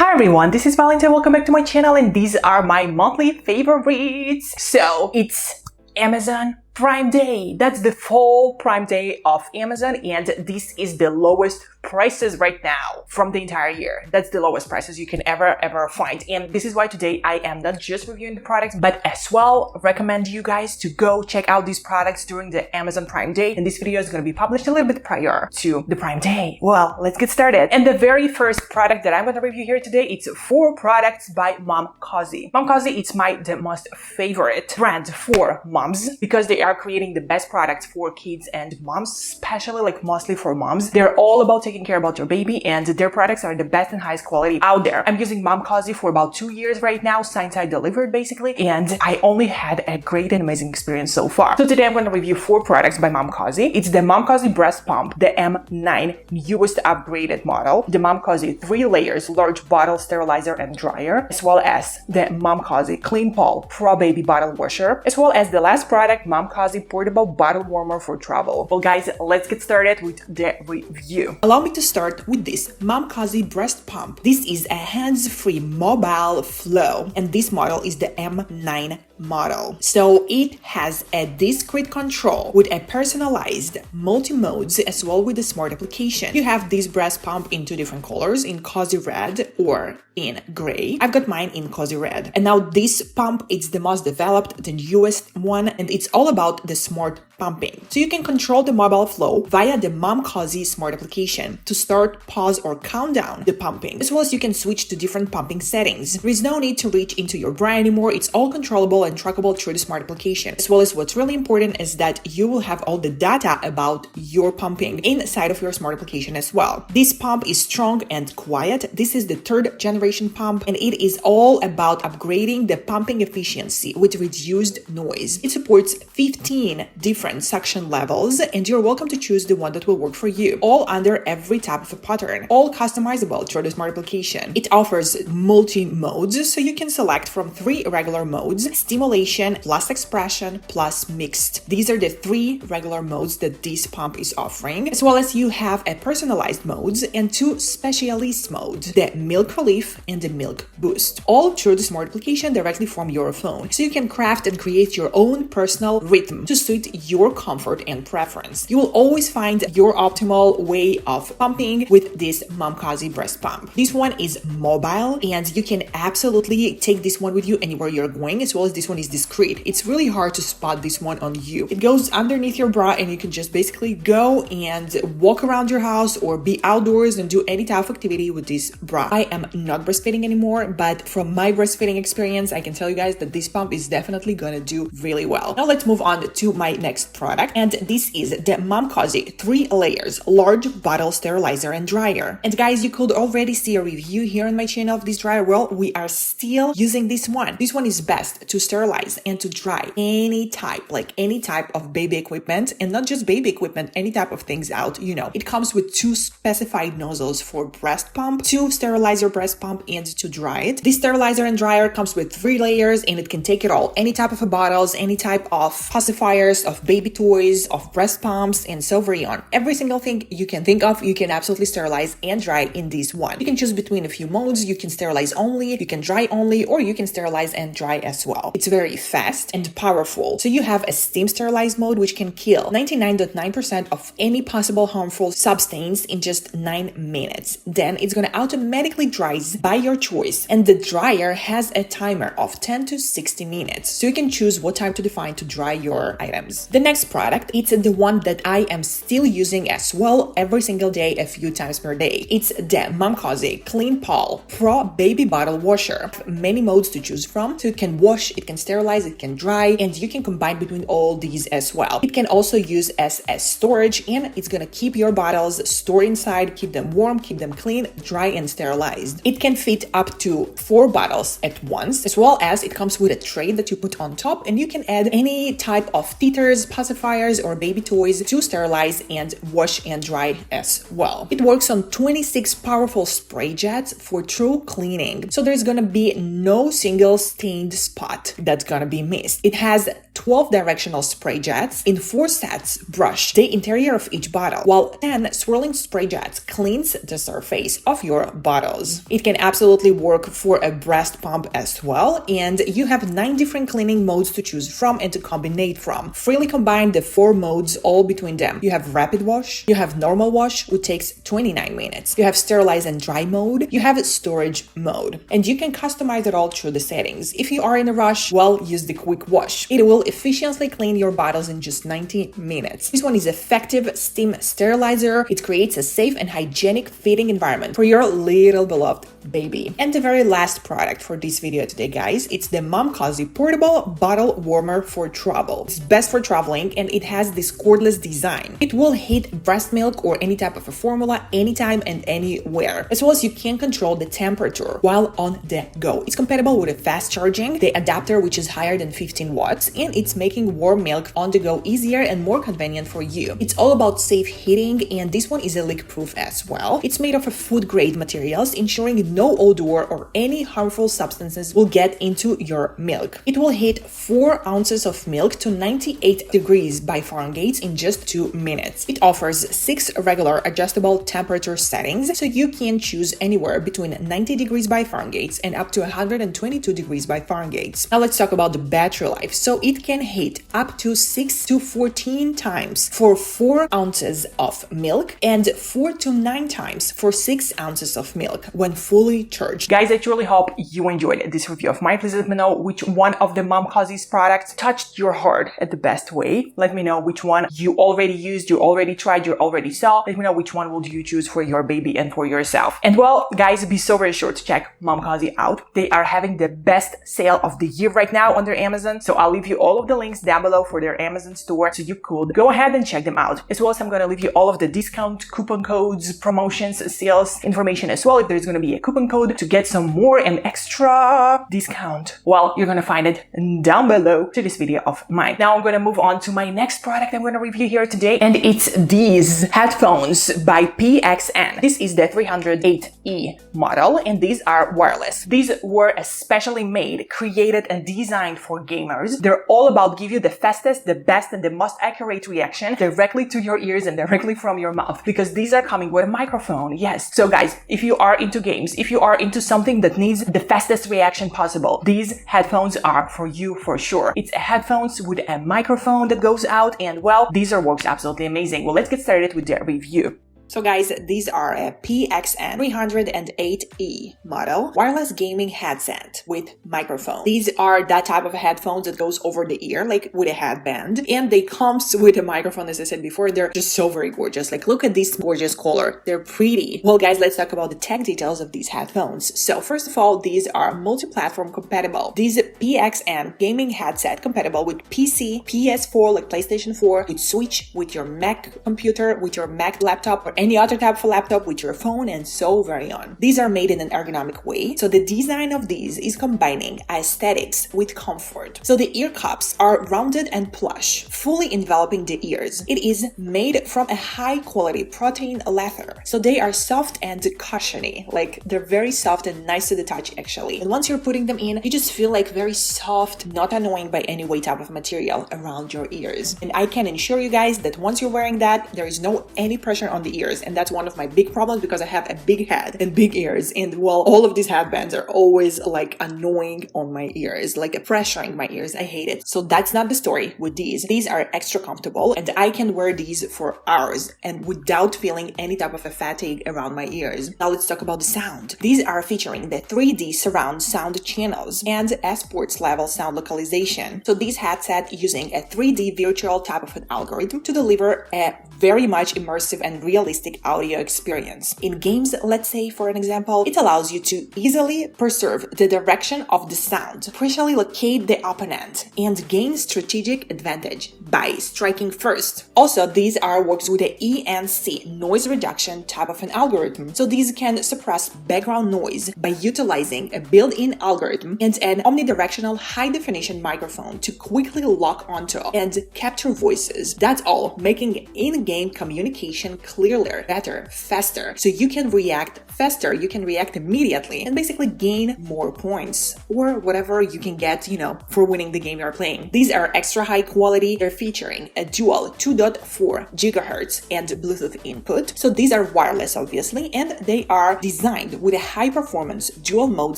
Hi everyone, this is Valentine. Welcome back to my channel, and these are my monthly favorites. So it's Amazon Prime Day. That's the fall Prime Day of Amazon, and this is the lowest prices right now from the entire year. That's the lowest prices you can ever find. And this is why today I am not just reviewing the products, but as well recommend you guys to go check out these products during the Amazon Prime Day. And this video is going to be published a little bit prior to the Prime Day. Well, let's get started. And the very first product that I'm going to review here today, it's 4 products by Momcozy. Momcozy, it's the most favorite brand for moms because they are creating the best products for kids and moms, especially like mostly for moms. They're all about taking care about your baby, and their products are the best and highest quality out there. I'm using Momcozy for about 2 years right now, since I delivered basically, and I only had a great and amazing experience so far. So today I'm going to review 4 products by Momcozy. It's the Momcozy breast pump, the M9 newest upgraded model, the Momcozy 3 layers large bottle sterilizer and dryer, as well as the Momcozy Clean Paul Pro Baby bottle washer, as well as the last product, Momcozy portable bottle warmer for travel. Well guys, let's get started with the review. Allow me to start with this Momcozy breast pump. This is a hands-free mobile flow, and this model is the M9 model. So it has a discrete control with a personalized multi-modes as well with a smart application. You have this breast pump in 2 different colors, in cozy red or in gray. I've got mine in cozy red. And now this pump is the most developed, the newest one, and it's all about the smart pumping. So you can control the mobile flow via the Momcozy smart application to start, pause, or count down the pumping, as well as you can switch to different pumping settings. There is no need to reach into your bra anymore. It's all controllable and trackable through the smart application. As well as what's really important is that you will have all the data about your pumping inside of your smart application as well. This pump is strong and quiet. This is the 3rd generation pump, and it is all about upgrading the pumping efficiency with reduced noise. It supports 15 different suction levels, and you're welcome to choose the one that will work for you, all under every type of a pattern, all customizable through the smart application. It offers multi-modes, so you can select from 3 regular modes: stimulation, plus expression, plus mixed. These are the 3 regular modes that this pump is offering, as well as you have a personalized modes and 2 specialist modes, the milk relief and the milk boost, all through the smart application directly from your phone. So you can craft and create your own personal rhythm to suit your comfort and preference. You will always find your optimal way of pumping with this Momcozy breast pump. This one is mobile, and you can absolutely take this one with you anywhere you're going, as well as this one is discreet. It's really hard to spot this one on you. It goes underneath your bra, and you can just basically go and walk around your house or be outdoors and do any type of activity with this bra. I am not breastfeeding anymore, but from my breastfeeding experience, I can tell you guys that this pump is definitely gonna do really well. Now let's move on to my next product, and this is the Momcozy 3 layers large bottle sterilizer and dryer. And guys, you could already see a review here on my channel of this dryer. Well, we are still using this one. This one is best to sterilize and to dry any type of baby equipment, and not just baby equipment, any type of things out, you know. It comes with 2 specified nozzles for breast pump, to sterilize your breast pump and to dry it. This sterilizer and dryer comes with 3 layers, and it can take it all. Any type of bottles, any type of pacifiers, of baby toys, of breast pumps, and so very on. Every single thing you can think of, you can absolutely sterilize and dry in this one. You can choose between a few modes. You can sterilize only, you can dry only, or you can sterilize and dry as well. It's very fast and powerful. So you have a steam sterilized mode, which can kill 99.9% of any possible harmful substance in just 9 minutes. Then it's going to automatically dry by your choice, and the dryer has a timer of 10 to 60 minutes. So you can choose what time to define to dry your items. The next product, it's the one that I am still using as well every single day, a few times per day. It's the Momcozy Clean Paul Pro Baby Bottle Washer. Many modes to choose from, so it can wash, it can sterilize, it can dry, and you can combine between all these as well. It can also use as a storage, and it's gonna keep your bottles stored inside, keep them warm, keep them clean, dry, and sterilized. It can fit up to 4 bottles at once, as well as it comes with a tray that you put on top, and you can add any type of teethers, pacifiers, or baby toys to sterilize and wash and dry as well. It works on 26 powerful spray jets for true cleaning, so there's gonna be no single stained spot that's gonna be missed. It has 12 directional spray jets in 4 sets brush the interior of each bottle, while 10 swirling spray jets cleans the surface of your bottles. It can absolutely work for a breast pump as well, and you have 9 different cleaning modes to choose from and to combine from. Freely combine the 4 modes all between them. You have rapid wash, you have normal wash, which takes 29 minutes. You have sterilize and dry mode, you have storage mode, and you can customize it all through the settings. If you are in a rush, well, use the quick wash. It will efficiently clean your bottles in just 90 minutes. This one is effective steam sterilizer. It creates a safe and hygienic feeding environment for your little beloved baby. And the very last product for this video today, guys, it's the Momcozy portable bottle warmer for travel. It's best for traveling, and it has this cordless design. It will heat breast milk or any type of a formula anytime and anywhere, as well as you can control the temperature while on the go. It's compatible with a fast charging, the adapter, which is higher than 15 watts, and it's making warm milk on the go easier and more convenient for you. It's all about safe heating, and this one is a leak proof as well. It's made of a food grade materials, ensuring no odor or any harmful substances will get into your milk. It will heat 4 ounces of milk to 98 degrees by Fahrenheit in just 2 minutes. It offers 6 regular adjustable temperature settings, so you can choose anywhere between 90 degrees by Fahrenheit and up to 122 degrees by Fahrenheit. Now let's talk about the battery life. So it can heat up to 6 to 14 times for 4 ounces of milk and 4 to 9 times for 6 ounces of milk when fully charged. Guys, I truly hope you enjoyed this review of mine. Please let me know which one of the Momcozy's products touched your heart at the best way. Let me know which one you already used, you already tried, you already saw. Let me know which one will you choose for your baby and for yourself. And well, guys, be so very sure to check Momcozy out. They are having the best sale of the year right now on their Amazon. So I'll leave you all of the links down below for their Amazon store, so you could go ahead and check them out. As well as I'm going to leave you all of the discount coupon codes, promotions, sales information as well. If there's going to be a coupon code to get some more and extra discount, well, you're going to find it down below to this video of mine. Now I'm going to move on to my next product I'm going to review here today, and it's these headphones by PXN. This is the 308E model, and these are wireless. These were especially made, created, and designed for gamers. They're all about give you the fastest, the best, and the most accurate reaction directly to your ears and directly from your mouth, because these are coming with a microphone. Yes. So guys, if you are into games, if you are into something that needs the fastest reaction possible, these headphones are for you for sure. It's a headphones with a microphone that goes out, and well, these works absolutely amazing. Well, let's get started with their review. So guys, these are a PXN 308E model wireless gaming headset with microphone. These are that type of headphones that goes over the ear, like with a headband, and they comes with a microphone. As I said before, they're just so very gorgeous. Like, look at this gorgeous color. They're pretty. Well, guys, let's talk about the tech details of these headphones. So first of all, these are multi-platform compatible. These PXN gaming headset compatible with PC, PS4, like PlayStation 4, with Switch, with your Mac computer, with your Mac laptop, or any other type of laptop, with your phone, and so very on. These are made in an ergonomic way, so the design of these is combining aesthetics with comfort. So the ear cups are rounded and plush, fully enveloping the ears. It is made from a high quality protein leather, so they are soft and cushiony. Like, they're very soft and nice to the touch actually. And once you're putting them in, you just feel like very soft, not annoying by any way type of material around your ears. And I can assure you guys that once you're wearing that, there is no any pressure on the ears. And that's one of my big problems, because I have a big head and big ears, and well, all of these headbands are always like annoying on my ears, like pressuring my ears. I hate it. So that's not the story with these. These are extra comfortable, and I can wear these for hours and without feeling any type of a fatigue around my ears. Now let's talk about the sound. These are featuring the 3D surround sound channels and sports level sound localization. So these headset using a 3D virtual type of an algorithm to deliver a very much immersive and realistic audio experience. In games, let's say for an example, it allows you to easily perceive the direction of the sound, precisely locate the opponent, and gain strategic advantage by striking first. Also, these works with the ENC noise reduction type of an algorithm. So these can suppress background noise by utilizing a built-in algorithm and an omnidirectional high-definition microphone to quickly lock onto and capture voices. That's all, making in-game communication clearly cooler, better, faster. So you can react faster, you can react immediately and basically gain more points or whatever you can get, for winning the game you're playing. These are extra high quality. They're featuring a dual 2.4 gigahertz and Bluetooth input. So these are wireless, obviously, and they are designed with a high performance dual mode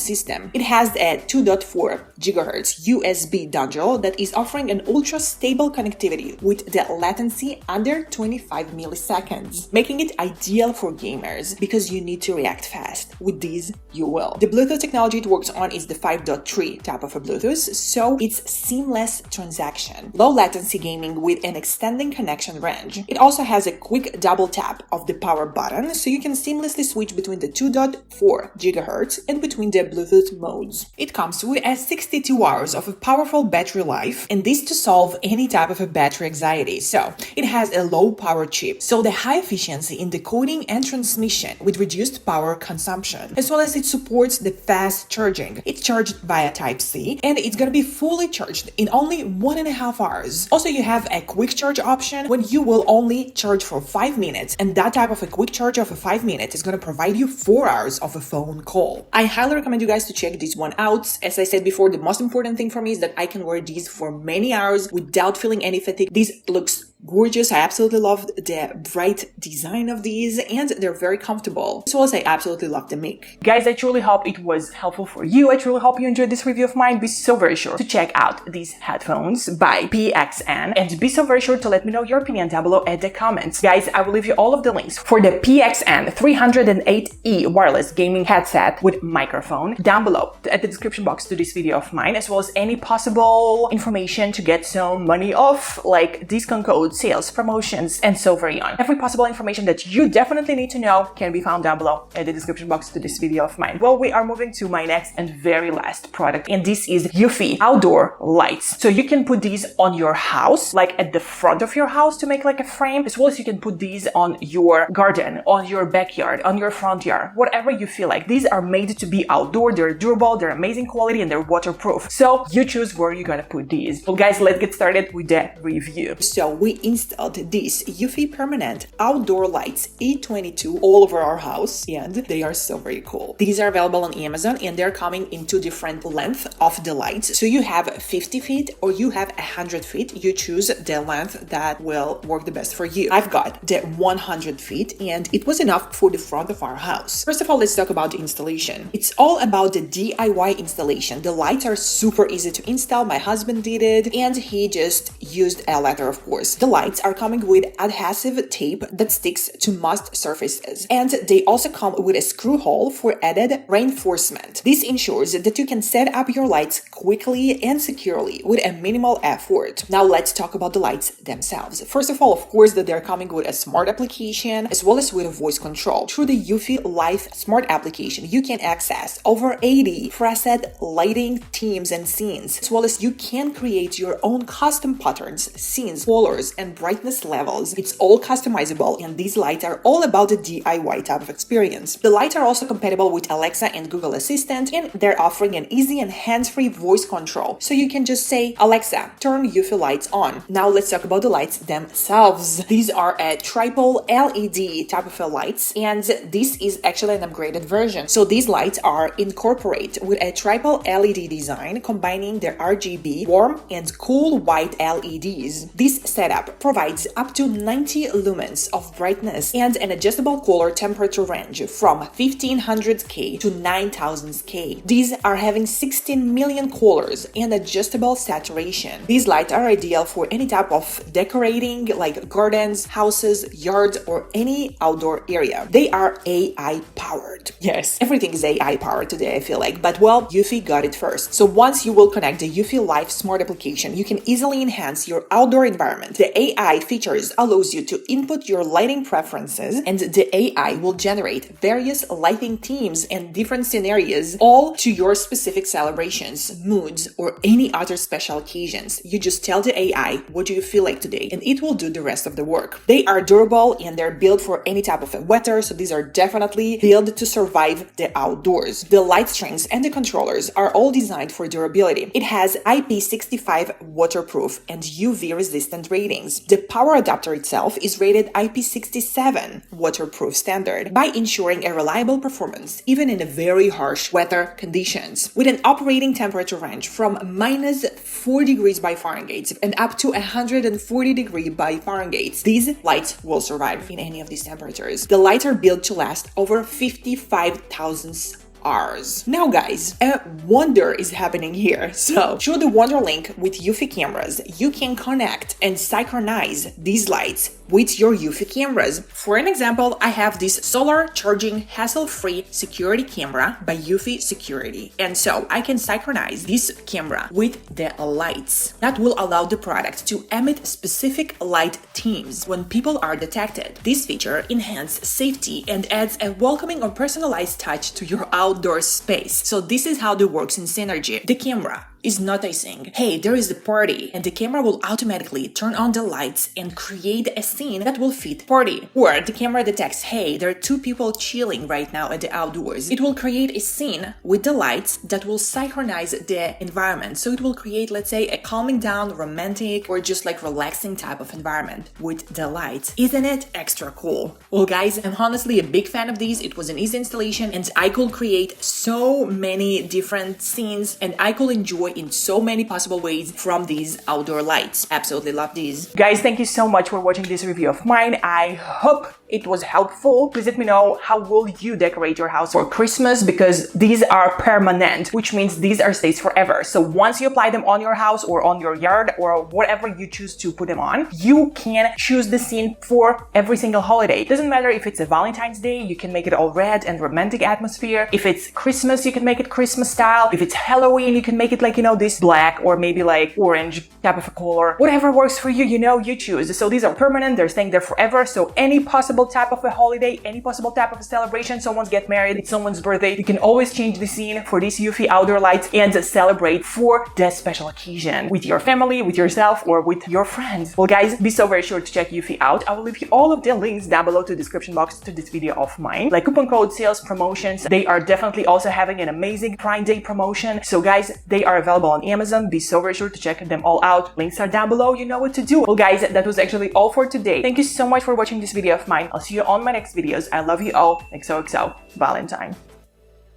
system. It has a 2.4 gigahertz USB dongle that is offering an ultra stable connectivity with the latency under 25 milliseconds, making it ideal for gamers because you need to react fast. With these, you will. The Bluetooth technology it works on is the 5.3 type of a Bluetooth, so it's seamless transaction. Low latency gaming with an extending connection range. It also has a quick double tap of the power button, so you can seamlessly switch between the 2.4 gigahertz and between the Bluetooth modes. It comes with a 62 hours of a powerful battery life, and this to solve any type of a battery anxiety. So it has a low power chip, so the high efficiency in decoding and transmission with reduced power consumption, as well as it supports the fast charging. It's charged via Type-C, and it's gonna be fully charged in only 1.5 hours. Also, you have a quick charge option when you will only charge for 5 minutes, and that type of a quick charge of a 5 minutes is gonna provide you 4 hours of a phone call. I highly recommend you guys to check this one out. As I said before, the most important thing for me is that I can wear these for many hours without feeling any fatigue. This looks gorgeous. I absolutely love the bright design of these, and they're very comfortable, as well as I absolutely love the make. Guys, I truly hope it was helpful for you. I truly hope you enjoyed this review of mine. Be so very sure to check out these headphones by PXN, and be so very sure to let me know your opinion down below at the comments. Guys, I will leave you all of the links for the PXN 308E wireless gaming headset with microphone down below at the description box to this video of mine, as well as any possible information to get some money off, like discount codes, sales, promotions, and so very on. Every possible information that you definitely need to know can be found down below at the description box to this video of mine. Well, we are moving to my next and very last product, and this is eufy outdoor lights. So you can put these on your house, like at the front of your house to make like a frame, as well as you can put these on your garden, on your backyard, on your front yard, whatever you feel like. These are made to be outdoor, they're durable, they're amazing quality, and they're waterproof. So you choose where you're gonna put these. Well guys, let's get started with the review. So we installed these eufy Permanent Outdoor Lights E22 all over our house, and they are so very cool. These are available on Amazon, and they're coming in 2 different lengths of the lights. So you have 50 feet or you have 100 feet. You choose the length that will work the best for you. I've got the 100 feet, and it was enough for the front of our house. First of all, let's talk about the installation. It's all about the DIY installation. The lights are super easy to install. My husband did it, and he just used a ladder, of course. The lights are coming with adhesive tape that sticks to most surfaces, and they also come with a screw hole for added reinforcement. This ensures that you can set up your lights quickly and securely with a minimal effort. Now let's talk about the lights themselves. First of all, of course, that they're coming with a smart application as well as with a voice control. Through the eufy Life smart application, you can access over 80 preset lighting themes and scenes, as well as you can create your own custom patterns, scenes, colors, and brightness levels. It's all customizable, and these lights are all about the DIY type of experience. The lights are also compatible with Alexa and Google Assistant, and they're offering an easy and hands-free voice control. So you can just say, Alexa, turn eufy lights on. Now let's talk about the lights themselves. These are a triple LED type of lights, and this is actually an upgraded version. So these lights are incorporated with a triple LED design, combining their RGB, warm and cool white LEDs. This setup provides up to 90 lumens of brightness and an adjustable color temperature range from 1500K to 9000K. These are having 16 million colors and adjustable saturation. These lights are ideal for any type of decorating, like gardens, houses, yards, or any outdoor area. They are AI powered. Yes, everything is AI powered today, I feel like, but well, eufy got it first. So once you will connect the eufy Life smart application, you can easily enhance your outdoor environment. The AI features allows you to input your lighting preferences, and the AI will generate various lighting themes and different scenarios, all to your specific celebrations, moods, or any other special occasions. You just tell the AI what do you feel like today, and it will do the rest of the work. They are durable and they're built for any type of weather, so these are definitely built to survive the outdoors. The light strings and the controllers are all designed for durability. It has IP65 waterproof and UV resistant rating. things. The power adapter itself is rated IP67 waterproof standard by ensuring a reliable performance even in a very harsh weather conditions. With an operating temperature range from -4 degrees by Fahrenheit and up to 140 degrees by Fahrenheit, these lights will survive in any of these temperatures. The lights are built to last over 55,000 hours. Now guys, a wonder is happening here. So through the Wonder Link with eufy cameras, you can connect and synchronize these lights with your eufy cameras. For an example, I have this solar charging hassle-free security camera by eufy Security. And so I can synchronize this camera with the lights. That will allow the product to emit specific light themes when people are detected. This feature enhances safety and adds a welcoming or personalized touch to your outdoor space. So this is how it works in synergy. The camera is noticing, hey, there is a party, and the camera will automatically turn on the lights and create a scene that will fit party. Or the camera detects, hey, there are two people chilling right now at the outdoors. It will create a scene with the lights that will synchronize the environment. So it will create, let's say, a calming down, romantic, or just like relaxing type of environment with the lights. Isn't it extra cool? Well guys, I'm honestly a big fan of these. It was an easy installation and I could create so many different scenes and I could enjoy in so many possible ways from these outdoor lights. Absolutely love these. Guys, thank you so much for watching this review of mine. I hope it was helpful. Please let me know how will you decorate your house for Christmas, because these are permanent, which means these are stays forever. So once you apply them on your house or on your yard or whatever you choose to put them on, you can choose the scene for every single holiday. It doesn't matter if it's a Valentine's Day, you can make it all red and romantic atmosphere. If it's Christmas, you can make it Christmas style. If it's Halloween, you can make it like, you know, this black or maybe like orange type of a color. Whatever works for you, you know, you choose. So these are permanent, they're staying there forever. So any possible type of a holiday, any possible type of a celebration, someone's get married, it's someone's birthday, you can always change the scene for these eufy outdoor lights and celebrate for that special occasion with your family, with yourself, or with your friends. Well guys, be so very sure to check eufy out. I will leave you all of the links down below to the description box to this video of mine, like coupon code, sales, promotions. They are definitely also having an amazing Prime Day promotion. So guys, they are available on Amazon. Be so very sure to check them all out. Links are down below. You know what to do. Well guys, that was actually all for today. Thank you so much for watching this video of mine. I'll see you on my next videos. I love you all. XOXO Valentine.